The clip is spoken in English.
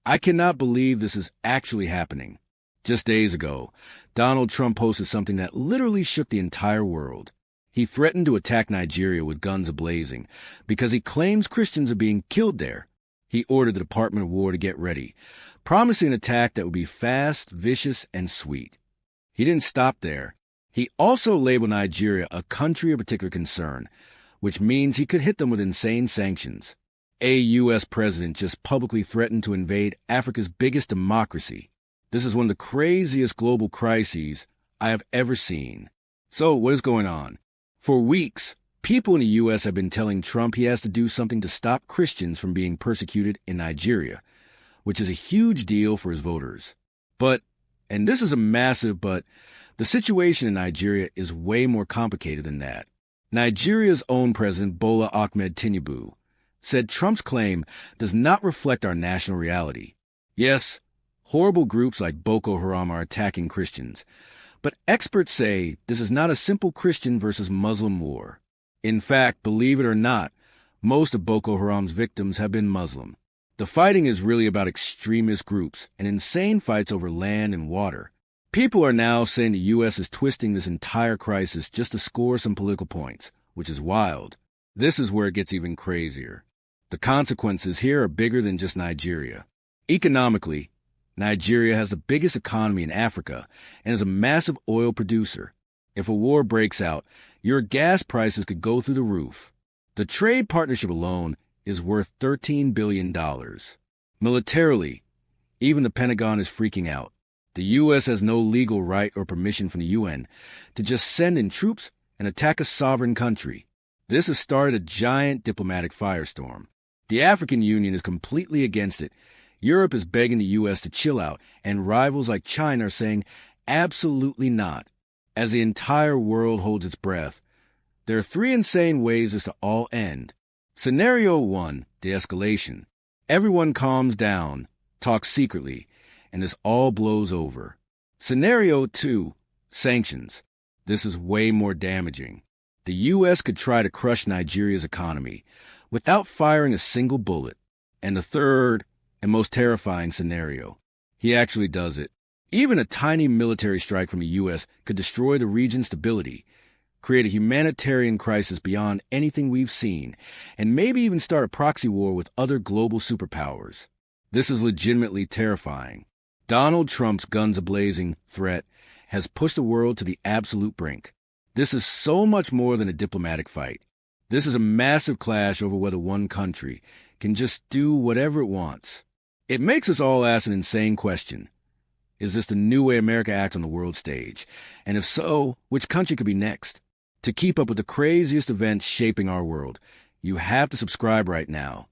I cannot believe this is actually happening. Just days ago, Donald Trump posted something that literally shook the entire world. He threatened to attack Nigeria with guns ablazing because he claims Christians are being killed there. He ordered the Department of War to get ready, promising an attack that would be fast, vicious, and sweet. He didn't stop there. He also labeled Nigeria a country of particular concern, which means he could hit them with insane sanctions. A U.S. president just publicly threatened to invade Africa's biggest democracy. This is one of the craziest global crises I have ever seen. So, what is going on? For weeks, people in the U.S. have been telling Trump he has to do something to stop Christians from being persecuted in Nigeria, which is a huge deal for his voters. But, and this is a massive but, the situation in Nigeria is way more complicated than that. Nigeria's own president, Bola Ahmed Tinubu, said Trump's claim does not reflect our national reality. Yes, horrible groups like Boko Haram are attacking Christians, but experts say this is not a simple Christian versus Muslim war. In fact, believe it or not, most of Boko Haram's victims have been Muslim. The fighting is really about extremist groups and insane fights over land and water. People are now saying the U.S. is twisting this entire crisis just to score some political points, which is wild. This is where it gets even crazier. The consequences here are bigger than just Nigeria. Economically, Nigeria has the biggest economy in Africa and is a massive oil producer. If a war breaks out, your gas prices could go through the roof. The trade partnership alone is worth $13 billion. Militarily, even the Pentagon is freaking out. The U.S. has no legal right or permission from the UN to just send in troops and attack a sovereign country. This has started a giant diplomatic firestorm. The African Union is completely against it. Europe is begging the U.S. to chill out, and rivals like China are saying absolutely not. As the entire world holds its breath, there are three insane ways this to all end. Scenario 1, de-escalation. Everyone calms down, talks secretly, and this all blows over. Scenario 2, sanctions. This is way more damaging. The U.S. could try to crush Nigeria's economy without firing a single bullet. And the third and most terrifying scenario, he actually does it. Even a tiny military strike from the U.S. could destroy the region's stability, create a humanitarian crisis beyond anything we've seen, and maybe even start a proxy war with other global superpowers. This is legitimately terrifying. Donald Trump's guns-a-blazing threat has pushed the world to the absolute brink. This is so much more than a diplomatic fight. This is a massive clash over whether one country can just do whatever it wants. It makes us all ask an insane question. Is this the new way America acts on the world stage? And if so, which country could be next? To keep up with the craziest events shaping our world, you have to subscribe right now.